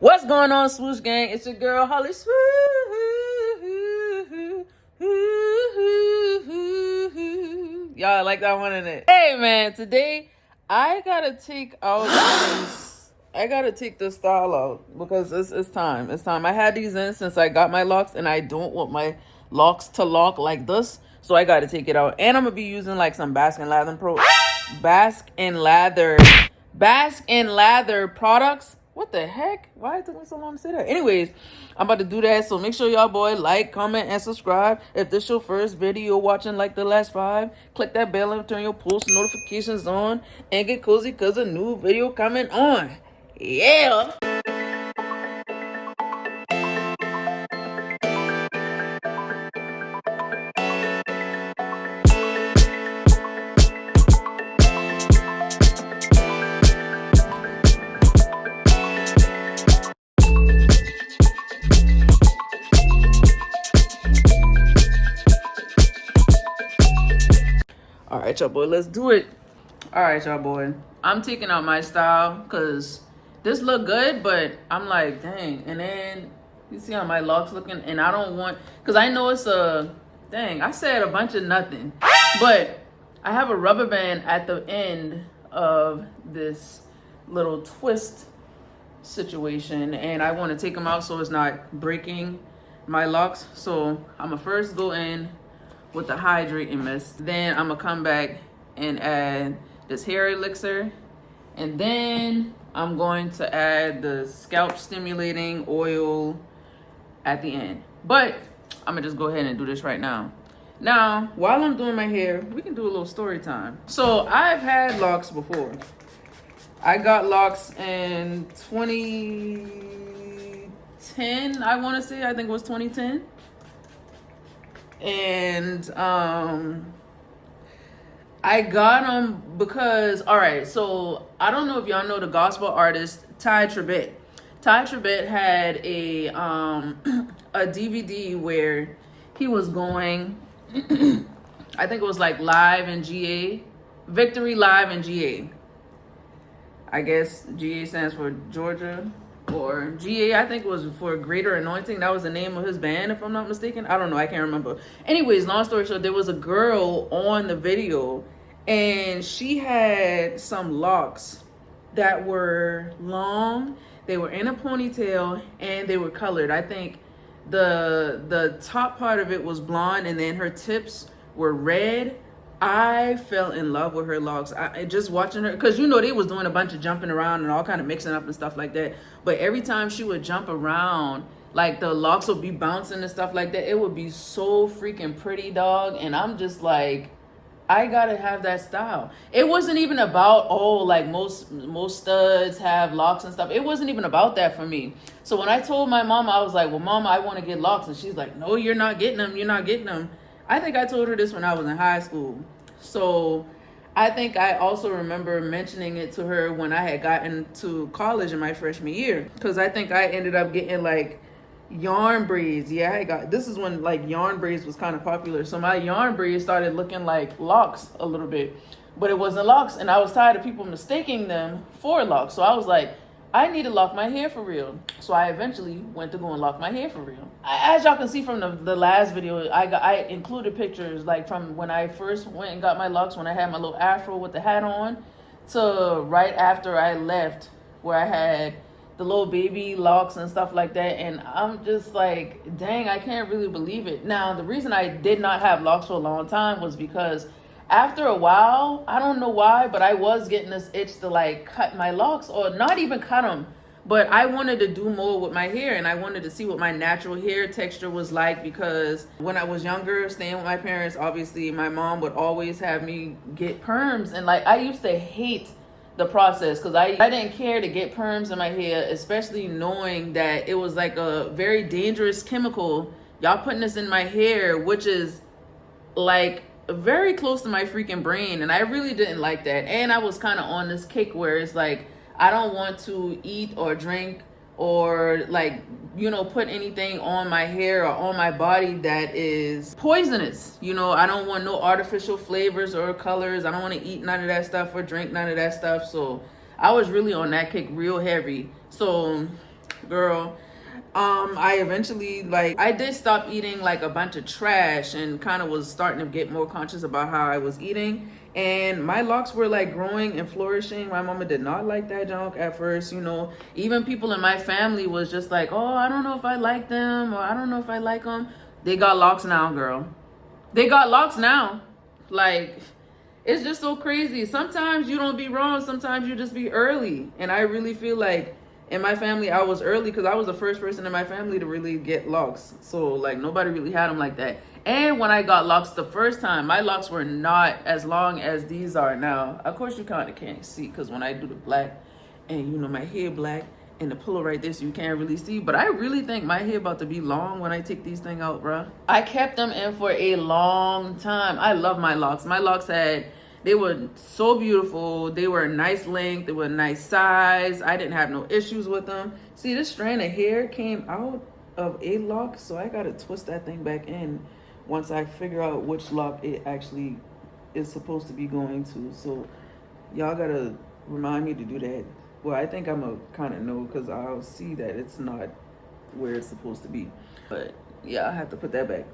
What's going on, Swoosh Gang? It's your girl, Holly Swoosh. Y'all like that one in it? Hey, man, today I gotta take out these. I gotta take this style out because it's time. It's time. I had these in since I got my locks, and I don't want my locks to lock like this, so I gotta take it out. And I'm gonna be using like some Basque and Lather products. What the heck? Why it took me so long to say that? Anyways, I'm about to do that. So make sure y'all boy like, comment, and subscribe. If this your first video watching like the last 5, click that bell and turn your post notifications on and get cozy because a new video coming on. Yeah. All right, y'all boy, let's do it. All right, y'all boy, I'm taking out my style because this look good, but I'm like, dang. And then you see how my locks looking, and I don't want, because I know it's I said a bunch of nothing, but I have a rubber band at the end of this little twist situation, and I want to take them out so it's not breaking my locks. So I'm gonna first go in with the hydrating mist, then I'm gonna come back and add this hair elixir, and then I'm going to add the scalp stimulating oil at the end. But I'm gonna just go ahead and do this right now. Now, while I'm doing my hair, we can do a little story time. So I've had locks before. I got locks in 2010, I want to say. I think it was 2010. And I got them because, all right, so I don't know if y'all know the gospel artist Ty Tribbett. Ty Tribbett had a DVD where he was going, I think it was like live in GA, Victory Live in GA. I guess GA stands for Georgia, or GA, I think it was for Greater Anointing. That was the name of his band, if I'm not mistaken. I don't know, I can't remember. Anyways, long story short, there was a girl on the video, and she had some locks that were long. They were in a ponytail, and they were colored. I think the top part of it was blonde, and then her tips were red. I fell in love with her locks. I just watching her, because you know they was doing a bunch of jumping around and all kind of mixing up and stuff like that. But every time she would jump around, like the locks would be bouncing and stuff like that. It would be so freaking pretty, dog. And I'm just like, I gotta have that style. It wasn't even about, oh, like most studs have locks and stuff. It wasn't even about that for me. So when I told my mom, I was like, well, Mama, I want to get locks. And she's like, no, you're not getting them. You're not getting them. I think I told her this when I was in high school. So I think I also remember mentioning it to her when I had gotten to college in my freshman year. Because I think I ended up getting like yarn braids. Yeah, this is when like yarn braids was kind of popular. So my yarn braids started looking like locks a little bit. But it wasn't locks. And I was tired of people mistaking them for locks. So I was like, I need to lock my hair for real. So I eventually went to go and lock my hair for real. As y'all can see from the last video, I included pictures like from when I first went and got my locks, when I had my little afro with the hat on, to right after I left, where I had the little baby locks and stuff like that. And I'm just like, dang, I can't really believe it. Now, the reason I did not have locks for a long time was because after a while, I don't know why, but I was getting this itch to like cut my locks, or not even cut them, but I wanted to do more with my hair, and I wanted to see what my natural hair texture was like, because when I was younger, staying with my parents, obviously my mom would always have me get perms, and like I used to hate the process because I didn't care to get perms in my hair, especially knowing that it was like a very dangerous chemical. Y'all putting this in my hair, which is like very close to my freaking brain, and I really didn't like that. And I was kind of on this kick where it's like, I don't want to eat or drink or like, you know, put anything on my hair or on my body that is poisonous. You know, I don't want no artificial flavors or colors. I don't want to eat none of that stuff or drink none of that stuff. So I was really on that kick real heavy. So Girl, I eventually, like, I did stop eating like a bunch of trash and kind of was starting to get more conscious about how I was eating. And my locks were like growing and flourishing. My mama did not like that junk at first, you know. Even people in my family was just like, oh, I don't know if I like them, or I don't know if I like them. They got locks now, girl. They got locks now. Like, it's just so crazy. Sometimes you don't be wrong. Sometimes you just be early. And I really feel like in my family, I was early because I was the first person in my family to really get locks. So, like, nobody really had them like that. And when I got locks the first time, my locks were not as long as these are now. Of course, you kind of can't see because when I do the black and, you know, my hair black and the pillow right there, so you can't really see. But I really think my hair about to be long when I take these thing out, bruh. I kept them in for a long time. I love my locks. My locks they were so beautiful. They were a nice length. They were a nice size. I didn't have no issues with them. See, this strand of hair came out of a lock, so I gotta twist that thing back in once I figure out which lock it actually is supposed to be going to. So y'all gotta remind me to do that. Well, I think I'm gonna kind of know because I'll see that it's not where it's supposed to be. But yeah, I have to put that back.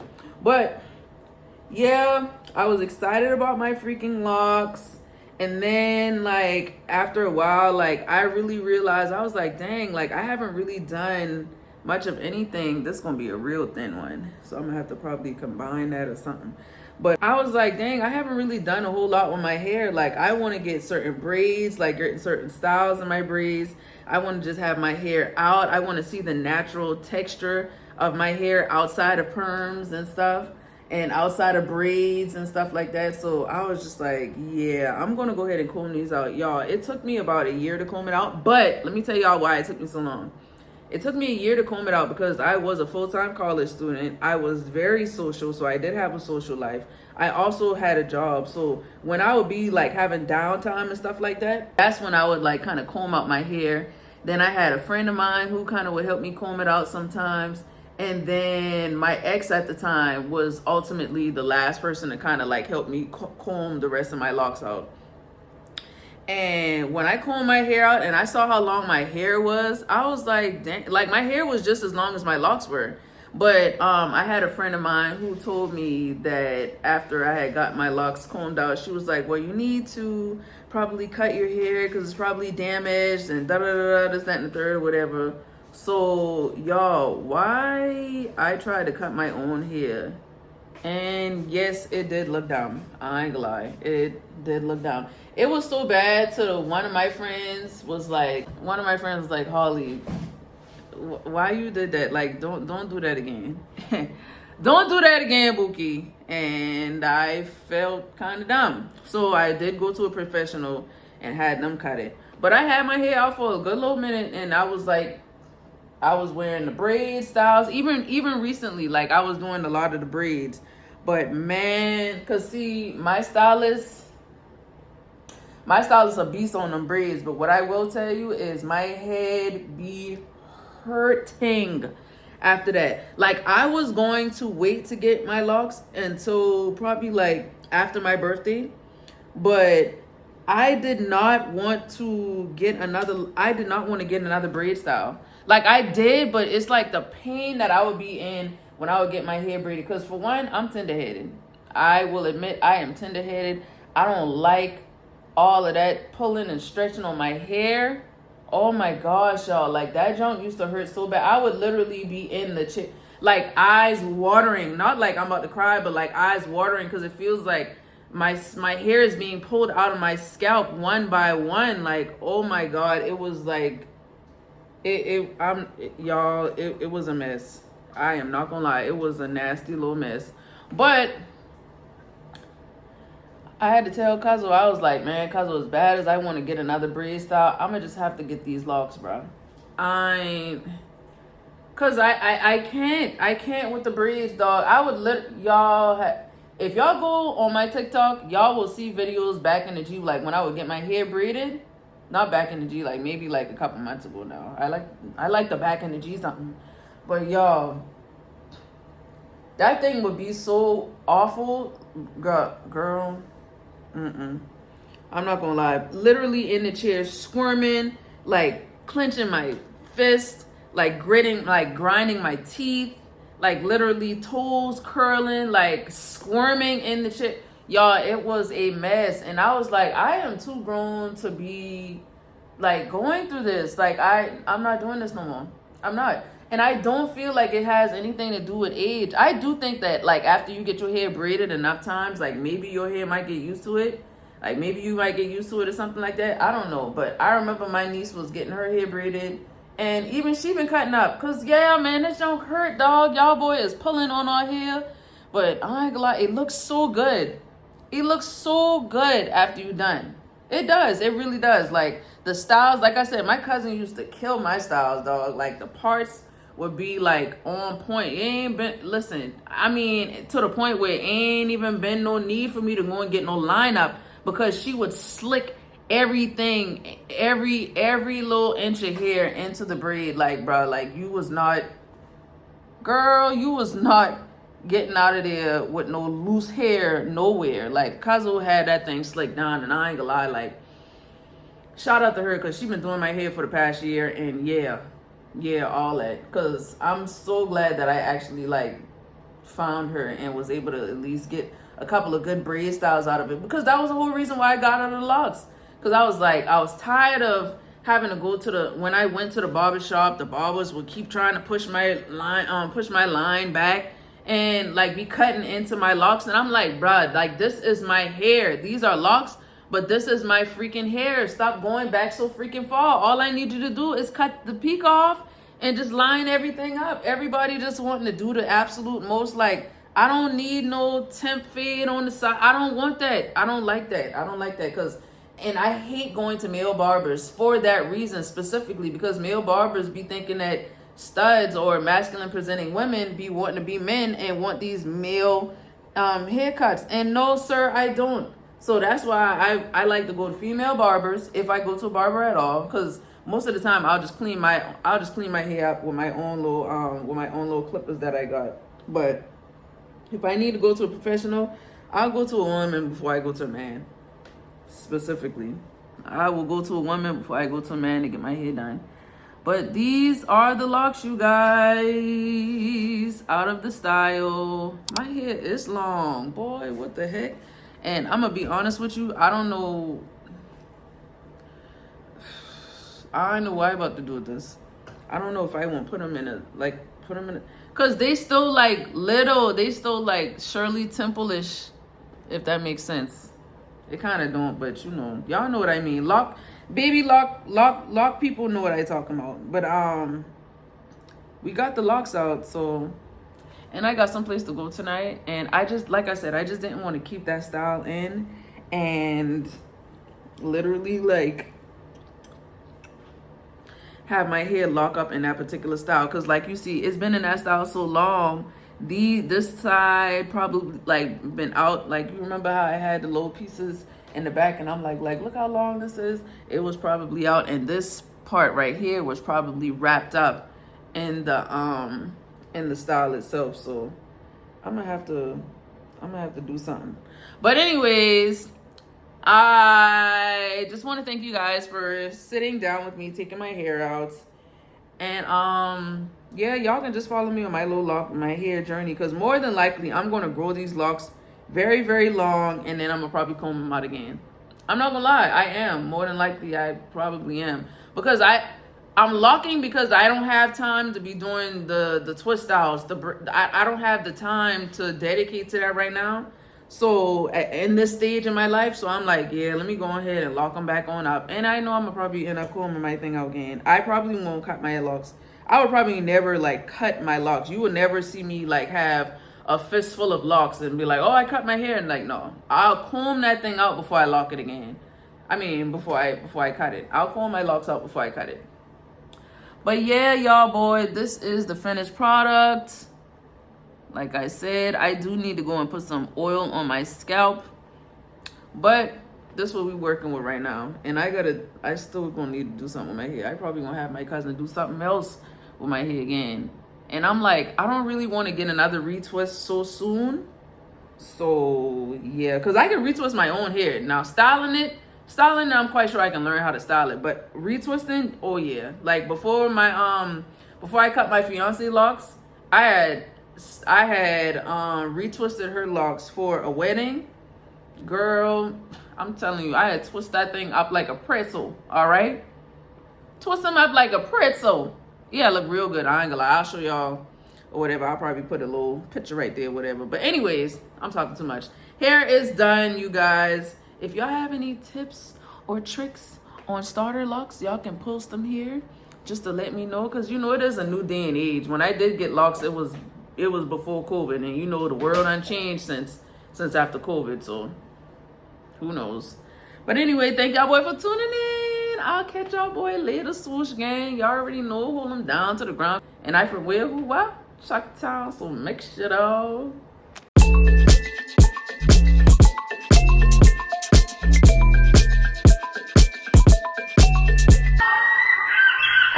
But yeah, I was excited about my freaking locks. And then, like, after a while, like, I really realized, I was like, dang, like, I haven't really done much of anything. This is gonna be a real thin one, so I'm gonna have to probably combine that or something. But I was like, dang, I haven't really done a whole lot with my hair. Like, I want to get certain braids, like certain styles in my braids. I want to just have my hair out. I want to see the natural texture of my hair outside of perms and stuff, and outside of braids and stuff like that. So I was just like, yeah, I'm gonna go ahead and comb these out. Y'all, it took me about a year to comb it out, but let me tell y'all why it took me so long. It took me a year to comb it out because I was a full-time college student. I was very social, so I did have a social life. I also had a job, so when I would be like having downtime and stuff like that, that's when I would like kind of comb out my hair. Then I had a friend of mine who kind of would help me comb it out sometimes. And then my ex at the time was ultimately the last person to kind of like help me comb the rest of my locks out. And when I combed my hair out and I saw how long my hair was, I was like, dang, like my hair was just as long as my locks were. But I had a friend of mine who told me that after I had got my locks combed out, she was like, well, you need to probably cut your hair because it's probably damaged and da-da-da-da, this, that, and the third, or whatever. So, y'all, why I tried to cut my own hair, and yes, it did look dumb. I ain't gonna lie, it did look dumb. It was so bad to one of my friends was like, Holly, why you did that? Like, don't do that again. Don't do that again, Buki. And I felt kind of dumb. So I did go to a professional and had them cut it. But I had my hair out for a good little minute, and I was like, I was wearing the braid styles. Even recently, like I was doing a lot of the braids. But man, cause see, my stylist a beast on them braids. But what I will tell you is my head be hurting after that. Like I was going to wait to get my locks until probably like after my birthday. But I did not want to get another braid style. Like I did, but it's like the pain that I would be in when I would get my hair braided. Because for one, I'm tender-headed. I will admit I am tender-headed. I don't like all of that pulling and stretching on my hair. Oh my gosh, y'all. Like that junk used to hurt so bad. I would literally be in the chair, like eyes watering. Not like I'm about to cry, but like eyes watering because it feels like my hair is being pulled out of my scalp one by one. Like, oh my God, it was like, it was a mess. I am not gonna lie, it was a nasty little mess. But I had to tell Kazo, I was like, man, Kazo, as bad as I want to get another braid style, I'm gonna just have to get these locks, bro. Cause I can't with the braids, dog. I would if y'all go on my TikTok, y'all will see videos back in the G, like when I would get my hair braided. Not back in the G, like maybe like a couple months ago now. I like the back in the G something. But y'all, that thing would be so awful. Girl. I'm not gonna lie. Literally in the chair squirming, like clenching my fist, like gritting, like grinding my teeth, like literally toes curling, like squirming in the shit. Y'all, it was a mess. And I was like, I am too grown to be like going through this. Like I'm not doing this no more. I'm not. And I don't feel like it has anything to do with age. I do think that like after you get your hair braided enough times, like maybe your hair might get used to it. Like maybe you might get used to it or something like that. I don't know. But I remember my niece was getting her hair braided. And even she been cutting up. Cause yeah, man, this don't hurt, dog. Y'all boy is pulling on our hair. But I ain't gonna lie, it looks so good. It looks so good after you done. It does. It really does. Like the styles, like I said, my cousin used to kill my styles, dog. Like the parts would be like on point. It ain't been, listen, I mean, to the point where it ain't even been no need for me to go and get no lineup because she would slick everything, every little inch of hair into the braid. Like, bro, like you was not, girl, you was not getting out of there with no loose hair nowhere. Like Kazu had that thing slicked down, and I ain't gonna lie, like shout out to her because she been doing my hair for the past year, and yeah, all that. Because I'm so glad that I actually like found her and was able to at least get a couple of good braid styles out of it, because that was the whole reason why I got out of the locks. Because I was like, I was tired of having to go to the, when I went to the barber shop, the barbers would keep trying to push my line back and like be cutting into my locks. And I'm like, bruh, like this is my hair. These are locks, but this is my freaking hair. Stop going back so freaking far. All I need you to do is cut the peak off and just line everything up. Everybody just wanting to do the absolute most. Like, I don't need no temp fade on the side. I don't want that. I don't like that. I don't like that because, and I hate going to male barbers for that reason specifically, because male barbers be thinking that studs or masculine presenting women be wanting to be men and want these male haircuts. And no, sir, I don't. So that's why I like to go to female barbers if I go to a barber at all, because most of the time I'll just clean my hair up with my own little clippers that I got. But if I need to go to a professional, I'll go to a woman before I go to a man. Specifically, I will go to a woman before I go to a man to get my hair done. But these are the locks, you guys, out of the style. My hair is long, boy, what the heck. And I'm gonna be honest with you, I don't know why I'm about to do this. I don't know if I want to put them in a, because they still like little, they still like Shirley Temple-ish, if that makes sense. It kind of don't, but you know, y'all know what I mean. Lock people know what I talking about. But we got the locks out, so, and I got someplace to go tonight, and I just, like I said, I just didn't want to keep that style in and literally like have my hair lock up in that particular style, because like you see, it's been in that style so long. This side probably like been out. Like, you remember how I had the low pieces in the back, and I'm like look how long this is. It was probably out, and this part right here was probably wrapped up in the style itself. So I'm gonna have to do something. But anyways, I just want to thank you guys for sitting down with me, taking my hair out. And yeah, y'all can just follow me on my my hair journey, because more than likely I'm going to grow these locks very, very long, and then I'm gonna probably comb them out again. I'm not gonna lie, I am. More than likely I probably am, because I'm locking because I don't have time to be doing the twist styles. I don't have the time to dedicate to that right now. So in this stage in my life, so I'm like, yeah, let me go ahead and lock them back on up. And I know I'm gonna probably end up combing my thing out again. I probably won't cut my locks. I would probably never like cut my locks. You would never see me like have a fistful of locks and be like, oh, I cut my hair. And like, no, I'll comb that thing out before I lock it again. I mean, before I cut it. I'll comb my locks out before I cut it. But yeah, y'all boy, this is the finished product. Like I said, I do need to go and put some oil on my scalp, but this is what we're working with right now. And I still gonna need to do something with my hair. I probably gonna have my cousin do something else with my hair again. And I'm like, I don't really want to get another retwist so soon. So yeah, because I can retwist my own hair. Now styling it, I'm quite sure I can learn how to style it. But retwisting, oh yeah. Like before before I cut my fiance locks, I had retwisted her locks for a wedding. Girl, I'm telling you, I had twist that thing up like a pretzel. All right, twist them up like a pretzel. Yeah, look real good. I ain't gonna lie. I'll show y'all or whatever. I'll probably put a little picture right there, whatever. But anyways, I'm talking too much. Hair is done, you guys. If y'all have any tips or tricks on starter locks, y'all can post them here just to let me know, because you know it is a new day and age. When I did get locks, it was before COVID, and you know the world unchanged since after COVID, so who knows. But anyway, thank y'all boy for tuning in. I'll catch y'all boy later, swoosh gang. Y'all already know, hold them down to the ground. And I for where, who, what? Shock town, so make sure though.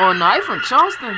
Oh no, I from Charleston.